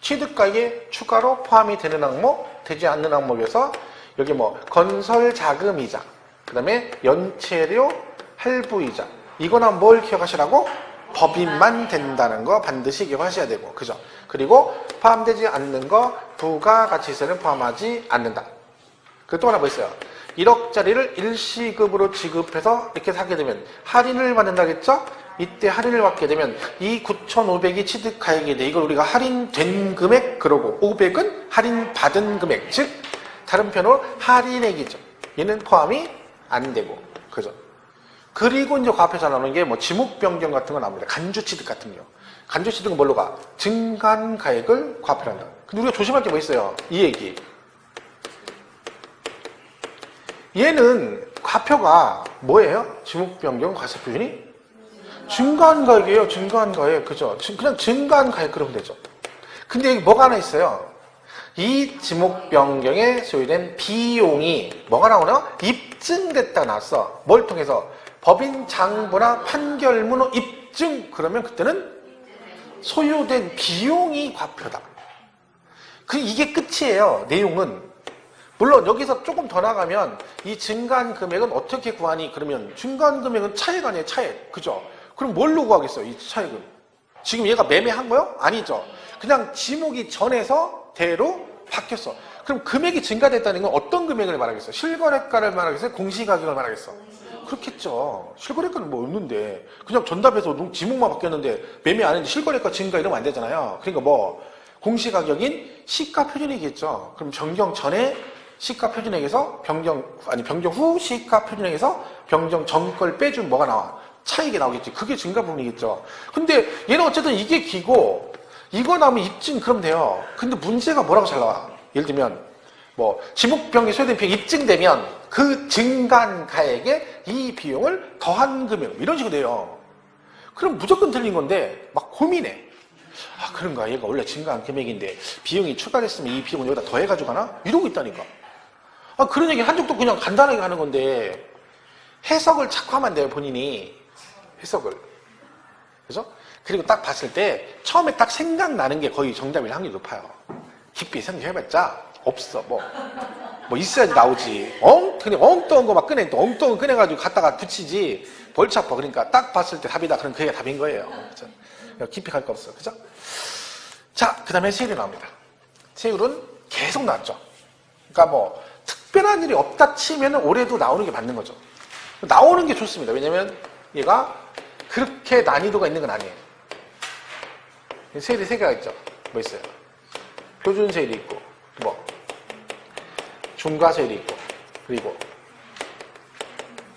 취득가액에 추가로 포함이 되는 항목, 되지 않는 항목에서 여기 뭐 건설 자금이자 그 다음에 연체료 할부이자 이거나 뭘 기억하시라고? 법인만 된다는 거 반드시 기억하셔야 되고 그죠? 그리고 포함되지 않는 거 부가가치세는 포함하지 않는다. 또 하나 뭐 있어요? 1억짜리를 일시급으로 지급해서 이렇게 사게 되면 할인을 받는다겠죠? 이때 할인을 받게 되면 이 9,500이 취득가액이 돼. 이걸 우리가 할인된 금액 그러고 500은 할인받은 금액, 즉 다른 표현으로 할인액이죠. 얘는 포함이 안 되고, 그죠? 그리고 이제 그 앞에서 나오는 게 뭐 지목 변경 같은 거 나옵니다. 간주 취득 같은 거. 간주 취득은 뭘로 가? 증간가액을 과표한다. 근데 우리가 조심할 게 뭐 있어요? 이 얘기. 얘는 과표가 뭐예요? 지목 변경 과세 표준이? 증간가액이에요. 증간가액. 그죠? 그냥 증간가액 그러면 되죠. 근데 여기 뭐가 하나 있어요. 이 지목 변경에 소요된 비용이 뭐가 나오나요? 입증됐다 나왔어. 뭘 통해서? 법인 장부나 판결문호 입증. 그러면 그때는 소요된 비용이 과표다. 이게 끝이에요. 내용은. 물론 여기서 조금 더 나가면 이 증간 금액은 어떻게 구하니? 그러면 증간 금액은 차액 아니에요. 차액. 그죠? 그럼 뭘로 구하겠어요? 이 차액은. 지금 얘가 매매한 거요? 아니죠. 그냥 지목이 전에서 대로 바뀌었어. 그럼 금액이 증가됐다는 건 어떤 금액을 말하겠어? 실거래가를 말하겠어요? 공시가격을 말하겠어? 그렇겠죠. 실거래가는 뭐 없는데 그냥 전답해서 지목만 바뀌었는데 매매 안 했는데 실거래가 증가 이러면 안 되잖아요. 그러니까 뭐 공시가격인 시가표준액이겠죠. 그럼 변경 전에 시가표준액에서 변경 후 시가표준액에서 변경 전 걸 빼주면 뭐가 나와? 차익이 나오겠지. 그게 증가 부분이겠죠. 근데 얘는 어쨌든 이게 기고 이거 나오면 입증 그럼 돼요. 근데 문제가 뭐라고 잘 나와? 예를 들면 뭐 지목 변경이 소요된 비용이 입증되면 그 증간가액에 이 비용을 더한 금액 이런 식으로 돼요. 그럼 무조건 틀린 건데 막 고민해. 아 그런가? 얘가 원래 증가한 금액인데 비용이 추가됐으면 이 비용을 여기다 더해가지고 가나? 이러고 있다니까. 아 그런 얘기 한 적도 그냥 간단하게 하는 건데 해석을 자꾸 하면 안 돼요. 본인이 해석을. 그죠? 그리고 딱 봤을 때 처음에 딱 생각나는 게 거의 정답일 확률이 높아요. 깊이 생각해봤자 없어. 뭐 있어야지 나오지. 그냥 엉뚱한 거 막 꺼내. 또 엉뚱한 거 꺼내가지고 갖다가 붙이지. 벌치 아파. 그러니까 딱 봤을 때 답이다. 그럼 그게 답인 거예요. 그죠? 깊이 갈 거 없어. 그죠? 자, 그 다음에 세율이 나옵니다. 세율은 계속 나왔죠. 그러니까 뭐 특별한 일이 없다 치면 올해도 나오는 게 맞는 거죠. 나오는 게 좋습니다. 왜냐면 얘가 그렇게 난이도가 있는 건 아니에요. 세율이 3개가 있죠. 뭐 있어요? 표준 세율이 있고, 뭐 중과 세율이 있고, 그리고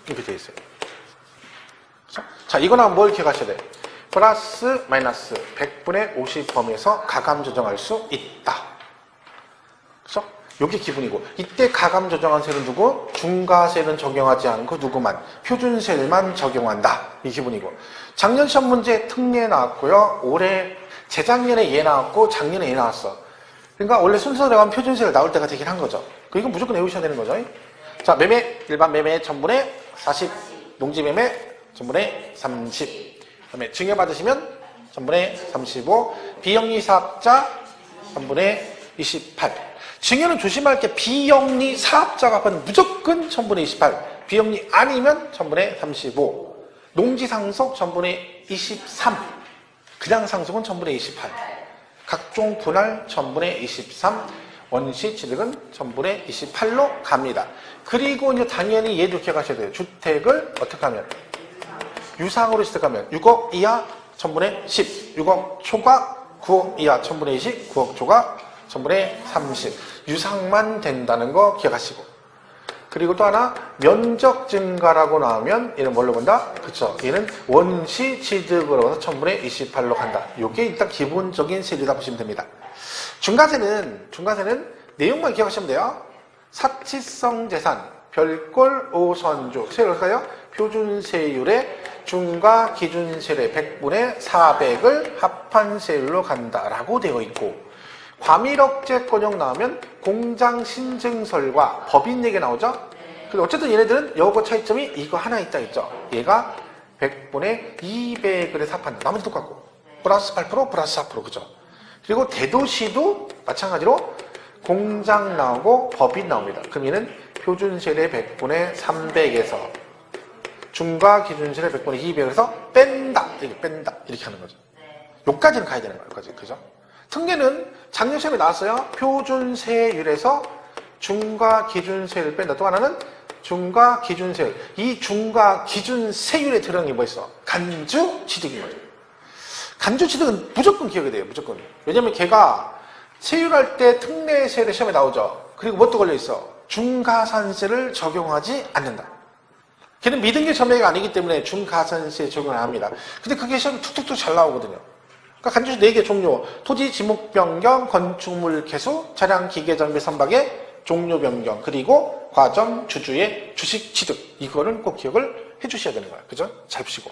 이렇게 되어 있어요. 자, 이거 나오면 뭘 기억하셔야 돼? 플러스 마이너스 100분의 50 범위에서 가감 조정할 수 있다. 그렇죠? 이게 기본이고 이때 가감 조정한 세율은 누구? 중과세율은 적용하지 않고 누구만? 표준세율만 적용한다. 이 기본이고 작년 시험 문제 특례 나왔고요. 올해 재작년에 얘 나왔고 작년에 얘 나왔어. 그러니까 원래 순서대로 가면 표준세율 나올 때가 되긴 한 거죠. 이건 무조건 외우셔야 되는 거죠. 자, 매매 일반 매매 전분의 40, 농지매매 전분의 30. 그다음에 증여받으시면 전분의 35, 비영리 사업자 전분의 28. 증여는 조심할 게 비영리 사업자가 하면 무조건 전분의 28. 비영리 아니면 전분의 35. 농지 상속 전분의 23. 그냥 상속은 전분의 28. 각종 분할 전분의 23. 원시 취득은 전분의 28로 갑니다. 그리고 이제 당연히 얘도 기억하셔야 돼요. 주택을 어떻게 하면? 유상으로 취득하면 6억 이하 전분의 10, 6억 초과 9억 이하 전분의 20, 9억 초과 전분의 30. 유상만 된다는 거 기억하시고. 그리고 또 하나 면적 증가라고 나오면 얘는 뭘로 본다? 그쵸? 얘는 원시 취득으로 해서 전분의 28로 간다. 이게 일단 기본적인 세율이다 보시면 됩니다. 중과세는 내용만 기억하시면 돼요. 사치성 재산, 별골 5선주 세율을까요? 표준세율에 중과 기준세율의 100분의 400을 합한 세율로 간다라고 되어 있고 과밀억제권역 나오면 공장신증설과 법인 얘기 나오죠? 근데 어쨌든 얘네들은 요거 차이점이 이거 하나 있다 했죠? 얘가 100분의 200을 해서 합한다. 나머지 똑같고 플러스 8% 플러스 4% 그죠? 그리고 대도시도 마찬가지로 공장 나오고 법인 나옵니다. 그럼 얘는 표준세율의 100분의 300에서 중과 기준세율의 100분의 200에서 뺀다. 이렇게 하는 거죠. 여기까지는 가야 되는 거예요. 여기까지. 그죠? 특례는 작년 시험에 나왔어요. 표준세율에서 중과 기준세율을 뺀다. 또 하나는 중과 기준세율. 이 중과 기준세율에 들어가는 게 뭐 있어? 간주취득인 거죠. 간주취득은 무조건 기억이 돼요. 무조건. 왜냐면 걔가 세율할 때 특례세율의 시험에 나오죠. 그리고 뭣도 걸려있어? 중가산세를 적용하지 않는다. 걔는 미등기 점액이 아니기 때문에 중가산세 적용을 합니다. 근데 그게 시험에 툭툭툭 잘 나오거든요. 그러니까 간주시 4개 종류. 토지 지목 변경, 건축물 개수, 차량 기계 장비 선박의 종류 변경, 그리고 과점 주주의 주식 취득. 이거를 꼭 기억을 해주셔야 되는 거예요. 그죠? 잘 보시고.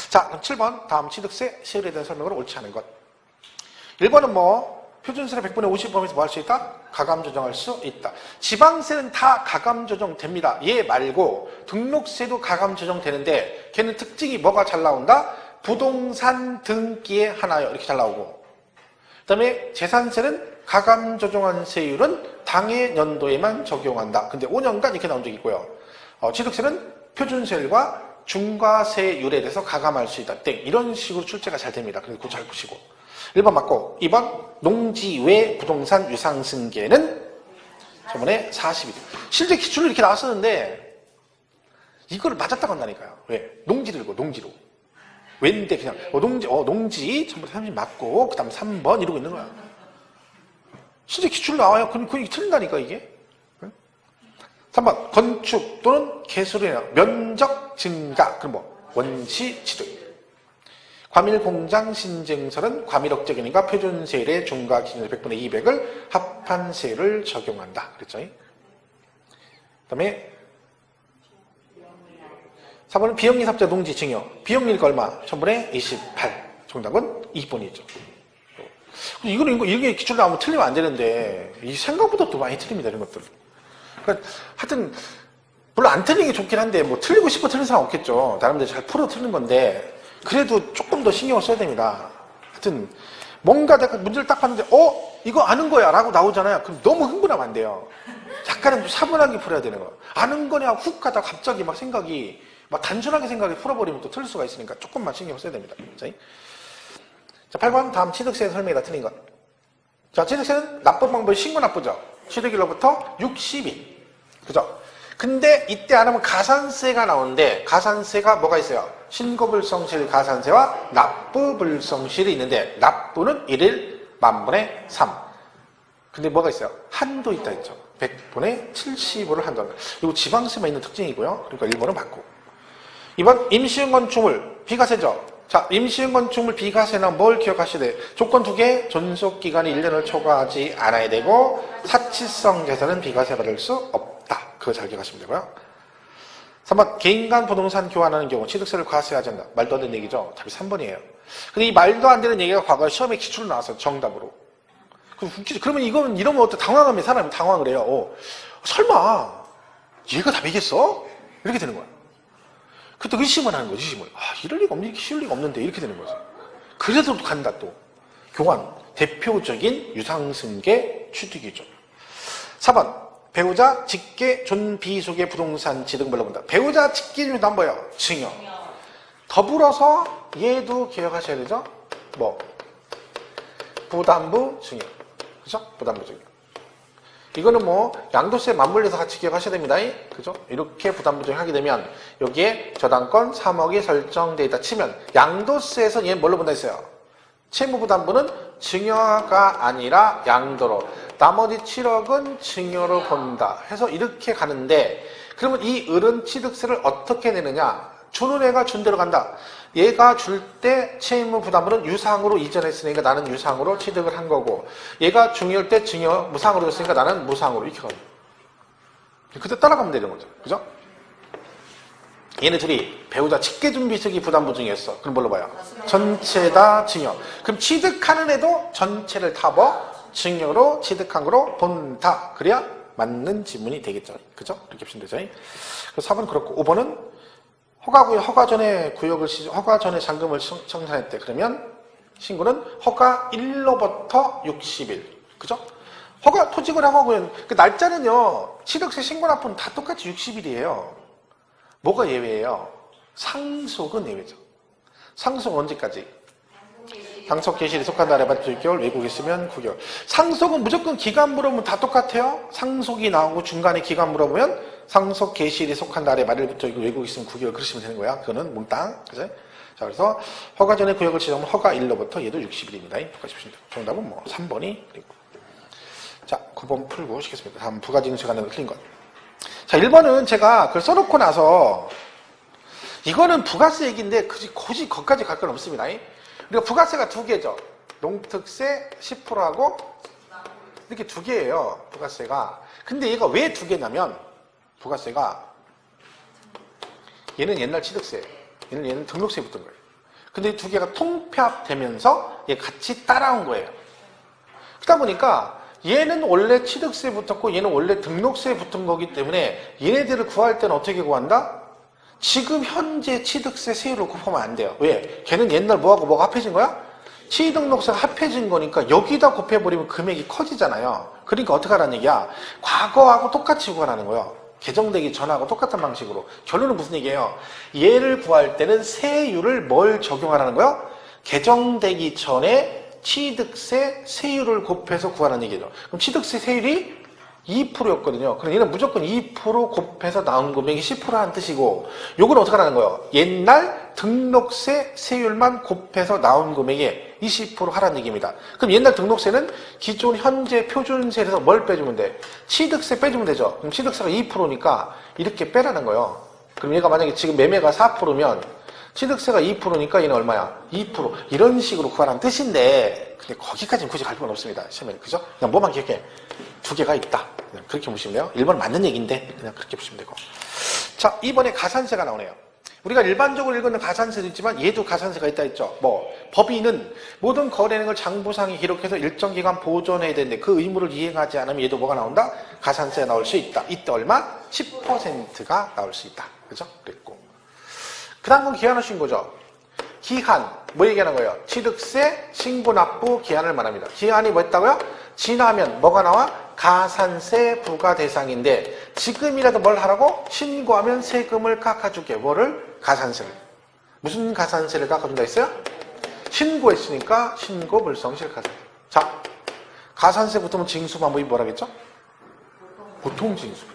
자, 그럼 7번. 다음 취득세 세율에 대한 설명으로 옳지 않은 것. 1번은 뭐? 표준세를 100분의 50범위에서 뭐 할 수 있다? 가감 조정할 수 있다. 지방세는 다 가감 조정됩니다. 얘 말고 등록세도 가감 조정되는데 걔는 특징이 뭐가 잘 나온다? 부동산 등기에 하나요. 이렇게 잘 나오고. 그 다음에 재산세는 가감 조정한 세율은 당해 연도에만 적용한다. 근데 5년간 이렇게 나온 적이 있고요. 취득세는 표준세율과 중과세율에 대해서 가감할 수 있다. 땡. 이런 식으로 출제가 잘 됩니다. 그래서 그거 잘 보시고. 1번 맞고 2번 농지 외 부동산 유상승계는 저번에 42. 실제 기출로 이렇게 나왔었는데 이거를 맞았다고 한다니까요. 왜? 농지를 읽고 농지로. 왠데 그냥 농지 전부 30 맞고 그 다음 3번 이러고 있는 거야. 실제 기출로 나와요. 그럼 그게 틀린다니까 이게. 3번 건축 또는 개수로 인한 면적 증가. 그럼 뭐 원시 취득. 과밀공장 신증설은 과밀억제균인가 표준세율의 중과 기준세 100분의 200을 합한 세율을 적용한다. 그랬죠? 그 다음에 4번은 비영리삽자 농지 증여. 비영리가 얼마? 1000분의 28. 정답은 2번이죠. 이거는 이게 기출 나오면 틀리면 안 되는데 이 생각보다 또 많이 틀립니다. 이런 것들. 그러니까 하여튼 물론 안 틀리는 게 좋긴 한데 뭐 틀리고 싶어 틀린 사람 없겠죠. 나름대로 잘 풀어 틀린 건데 그래도 조금 더 신경을 써야 됩니다. 하여튼 뭔가 내가 문제를 딱 봤는데 이거 아는 거야 라고 나오잖아요. 그럼 너무 흥분하면 안 돼요. 약간은 좀 차분하게 풀어야 되는 거야. 아는 거냐 훅 하다 갑자기 막 생각이 막 단순하게 생각이 풀어버리면 또 틀릴 수가 있으니까 조금만 신경 써야 됩니다. 자, 8번 다음 취득세 설명이 다 틀린 것. 자, 취득세는 납부 방법이 신고 납부죠. 취득일로부터 60일. 그죠? 근데 이때 안 하면 가산세가 나오는데 가산세가 뭐가 있어요? 신고불성실 가산세와 납부불성실이 있는데 납부는 1일 만분의 3. 근데 뭐가 있어요? 한도 있다 했죠. 100분의 75를 한도. 이거 지방세만 있는 특징이고요. 그러니까 1번은 맞고. 2번 임시형 건축물 비과세죠. 자, 임시형 건축물 비과세는 뭘 기억하셔야 돼요? 조건 2개, 존속기간이 1년을 초과하지 않아야 되고 사치성 재산은 비과세 받을 수 없다. 그거 잘 기억하시면 되고요. 3번 개인 간 부동산 교환하는 경우 취득세를 과세하지 않는다. 말도 안 되는 얘기죠. 답이 3번이에요. 근데 이 말도 안 되는 얘기가 과거에 시험에 기출로 나왔어요. 정답으로. 그러면 이러면 어때? 당황하면 사람이 당황을 해요. 설마 얘가 답이겠어? 이렇게 되는 거야. 그때 의심을 하는 거지. 의심을. 이럴 리가 없는데, 이렇게 쉬울 리가 없는데 이렇게 되는 거죠. 그래도 간다 또. 교환. 대표적인 유상승계 취득이죠. 4번 배우자 직계 존비속의 부동산 취득별로 본다. 배우자 직계 중에 난 뭐예요? 증여. 더불어서 얘도 기억하셔야 되죠? 뭐 부담부 증여. 그죠? 부담부 증여. 이거는 뭐 양도세 맞물려서 같이 기억하셔야 됩니다. 그죠? 이렇게 부담부 증여 하게 되면 여기에 저당권 3억이 설정되어 있다 치면 양도세에서 얘는 뭘로 본다 했어요? 채무부담부는 증여가 아니라 양도로, 나머지 7억은 증여로 본다 해서 이렇게 가는데, 그러면 이 을은 취득세를 어떻게 내느냐? 주는 애가 준 대로 간다. 얘가 줄 때 채무부담부는 유상으로 이전했으니까 나는 유상으로 취득을 한 거고, 얘가 중요할 때 증여 무상으로 줬으니까 나는 무상으로 이렇게 가요. 그때 따라가면 되는 거죠. 그죠? 얘네 둘이 배우자 직계준비석이 부담부 중이었어. 그럼 뭘로 봐요? 전체 다 증여. 그럼 취득하는 애도 전체를 다 뭐? 증여로 취득한 거로 본다. 그래야 맞는 지문이 되겠죠. 그죠? 이렇게 보시면 되죠. 그래서 4번 그렇고 5번은 허가 전에 허가 전에 잔금을 청산했대. 그러면 신고는 허가 1로부터 60일. 그죠? 토지거래 허가구는 그 날짜는요. 취득세 신고 납부는 다 똑같이 60일이에요. 뭐가 예외예요? 상속은 예외죠. 상속은 언제까지? 상속 개시일에 속한 날에 받쳐 6개월, 외국에 있으면 9개월. 상속은 무조건 기간 물어보면 다 똑같아요. 상속이 나오고 중간에 기간 물어보면 상속 개시일에 속한 날에 말일부터 외국에 있으면 9개월 그러시면 되는 거야. 그거는 몽땅. 그죠? 자, 그래서 허가 전에 구역을 지정하면 허가 일로부터 얘도 60일입니다. 똑같이 보시면 돼요. 정답은 뭐 3번이 그리고. 자, 9번 풀고 시겠습니다. 다음 부가징수 관련해서 틀린 것. 자, 1번은 제가 그걸 써놓고 나서 이거는 부가세 얘기인데 굳이 거기까지 갈 건 없습니다. 우리가 부가세가 두 개죠. 농특세 10%하고 이렇게 두 개예요. 부가세가. 근데 얘가 왜 두 개냐면 부가세가 얘는 옛날 취득세, 얘는 등록세 붙은 거예요. 근데 이 두 개가 통폐합되면서 얘 같이 따라온 거예요. 그러다 보니까 얘는 원래 취득세 붙었고 얘는 원래 등록세 붙은 거기 때문에 얘네들을 구할 때는 어떻게 구한다? 지금 현재 취득세 세율을 곱하면 안 돼요. 왜? 걔는 옛날 뭐가 합해진 거야? 취등록세가 합해진 거니까 여기다 곱해버리면 금액이 커지잖아요. 그러니까 어떻게 하라는 얘기야? 과거하고 똑같이 구하라는 거예요. 개정되기 전하고 똑같은 방식으로. 결론은 무슨 얘기예요? 얘를 구할 때는 세율을 뭘 적용하라는 거예요? 개정되기 전에 취득세 세율을 곱해서 구하라는 얘기죠. 그럼 취득세 세율이 2%였거든요. 그럼 얘는 무조건 2% 곱해서 나온 금액이 10%라는 뜻이고, 요건 어떻게 하라는 거예요? 옛날 등록세 세율만 곱해서 나온 금액이 20% 하라는 얘기입니다. 그럼 옛날 등록세는 기존 현재 표준세에서 뭘 빼주면 돼? 취득세 빼주면 되죠. 그럼 취득세가 2%니까 이렇게 빼라는 거예요. 그럼 얘가 만약에 지금 매매가 4%면 취득세가 2%니까 얘는 얼마야? 2%. 이런 식으로 구하라는 뜻인데, 근데 거기까지는 굳이 갈 필요는 없습니다. 시험에. 그죠? 그냥 뭐만 기억해. 두 개가 있다. 그냥 그렇게 보시면 돼요. 1번 맞는 얘기인데, 그냥 그렇게 보시면 되고. 자, 2번에 가산세가 나오네요. 우리가 일반적으로 읽는 가산세도 있지만 얘도 가산세가 있다 했죠. 법인은 모든 거래량을 장부상에 기록해서 일정 기간 보존해야 되는데 그 의무를 이행하지 않으면 얘도 뭐가 나온다? 가산세가 나올 수 있다. 이때 얼마? 10%가 나올 수 있다. 그죠? 그랬고. 그 다음 건 기한을 신고죠. 기한, 뭐 얘기하는 거예요? 취득세, 신고 납부 기한을 말합니다. 기한이 뭐였다고요? 지나면 뭐가 나와? 가산세 부과 대상인데 지금이라도 뭘 하라고? 신고하면 세금을 깎아줄게. 뭐를? 가산세를. 무슨 가산세를 깎아준다 했어요? 신고했으니까 신고 불성실 가산세. 자, 가산세 붙으면 징수 방법이 뭐라겠죠? 보통징수.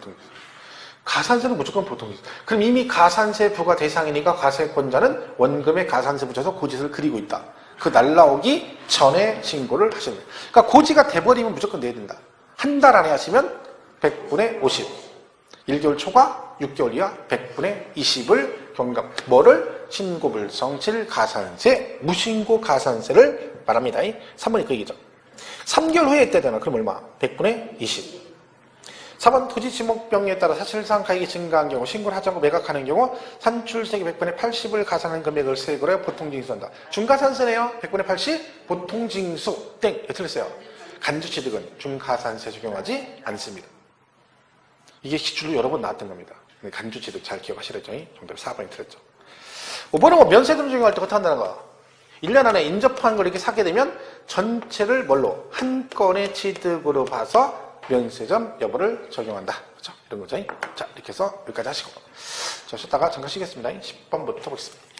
가산세는 무조건 보통이죠. 그럼 이미 가산세 부과 대상이니까 과세권자는 원금에 가산세 붙여서 고지서를 그리고 있다. 그 날라오기 전에 신고를 하시는 거예요. 그러니까 고지가 돼버리면 무조건 내야 된다. 한 달 안에 하시면 100분의 50. 1개월 초과 6개월 이하 100분의 20을 경감. 뭐를? 신고불성실 가산세, 무신고 가산세를 말합니다. 3번이 그 얘기죠. 3개월 후에 했다잖아. 그럼 얼마? 100분의 20. 4번 토지 지목병에 따라 사실상 가액이 증가한 경우 신고를 하지 않고 매각하는 경우 산출세계 100분의 80을 가산한 금액을 세금으로 보통징수한다. 중가산세네요. 100분의 80 보통징수 땡. 틀렸어요. 간주취득은 중가산세 적용하지 않습니다. 이게 기출로 여러 번 나왔던 겁니다. 간주취득 잘 기억하시랬죠? 정답 4번이 틀렸죠. 5번은 뭐 면세점 적용할 때 어떻게 한다는 거야? 1년 안에 인접한 걸 이렇게 사게 되면 전체를 뭘로? 한 건의 취득으로 봐서 면세점 여부를 적용한다. 그렇죠? 이런 거죠. 자, 이렇게 해서 여기까지 하시고. 자, 쉬었다가 잠깐 쉬겠습니다. 10번부터 보겠습니다.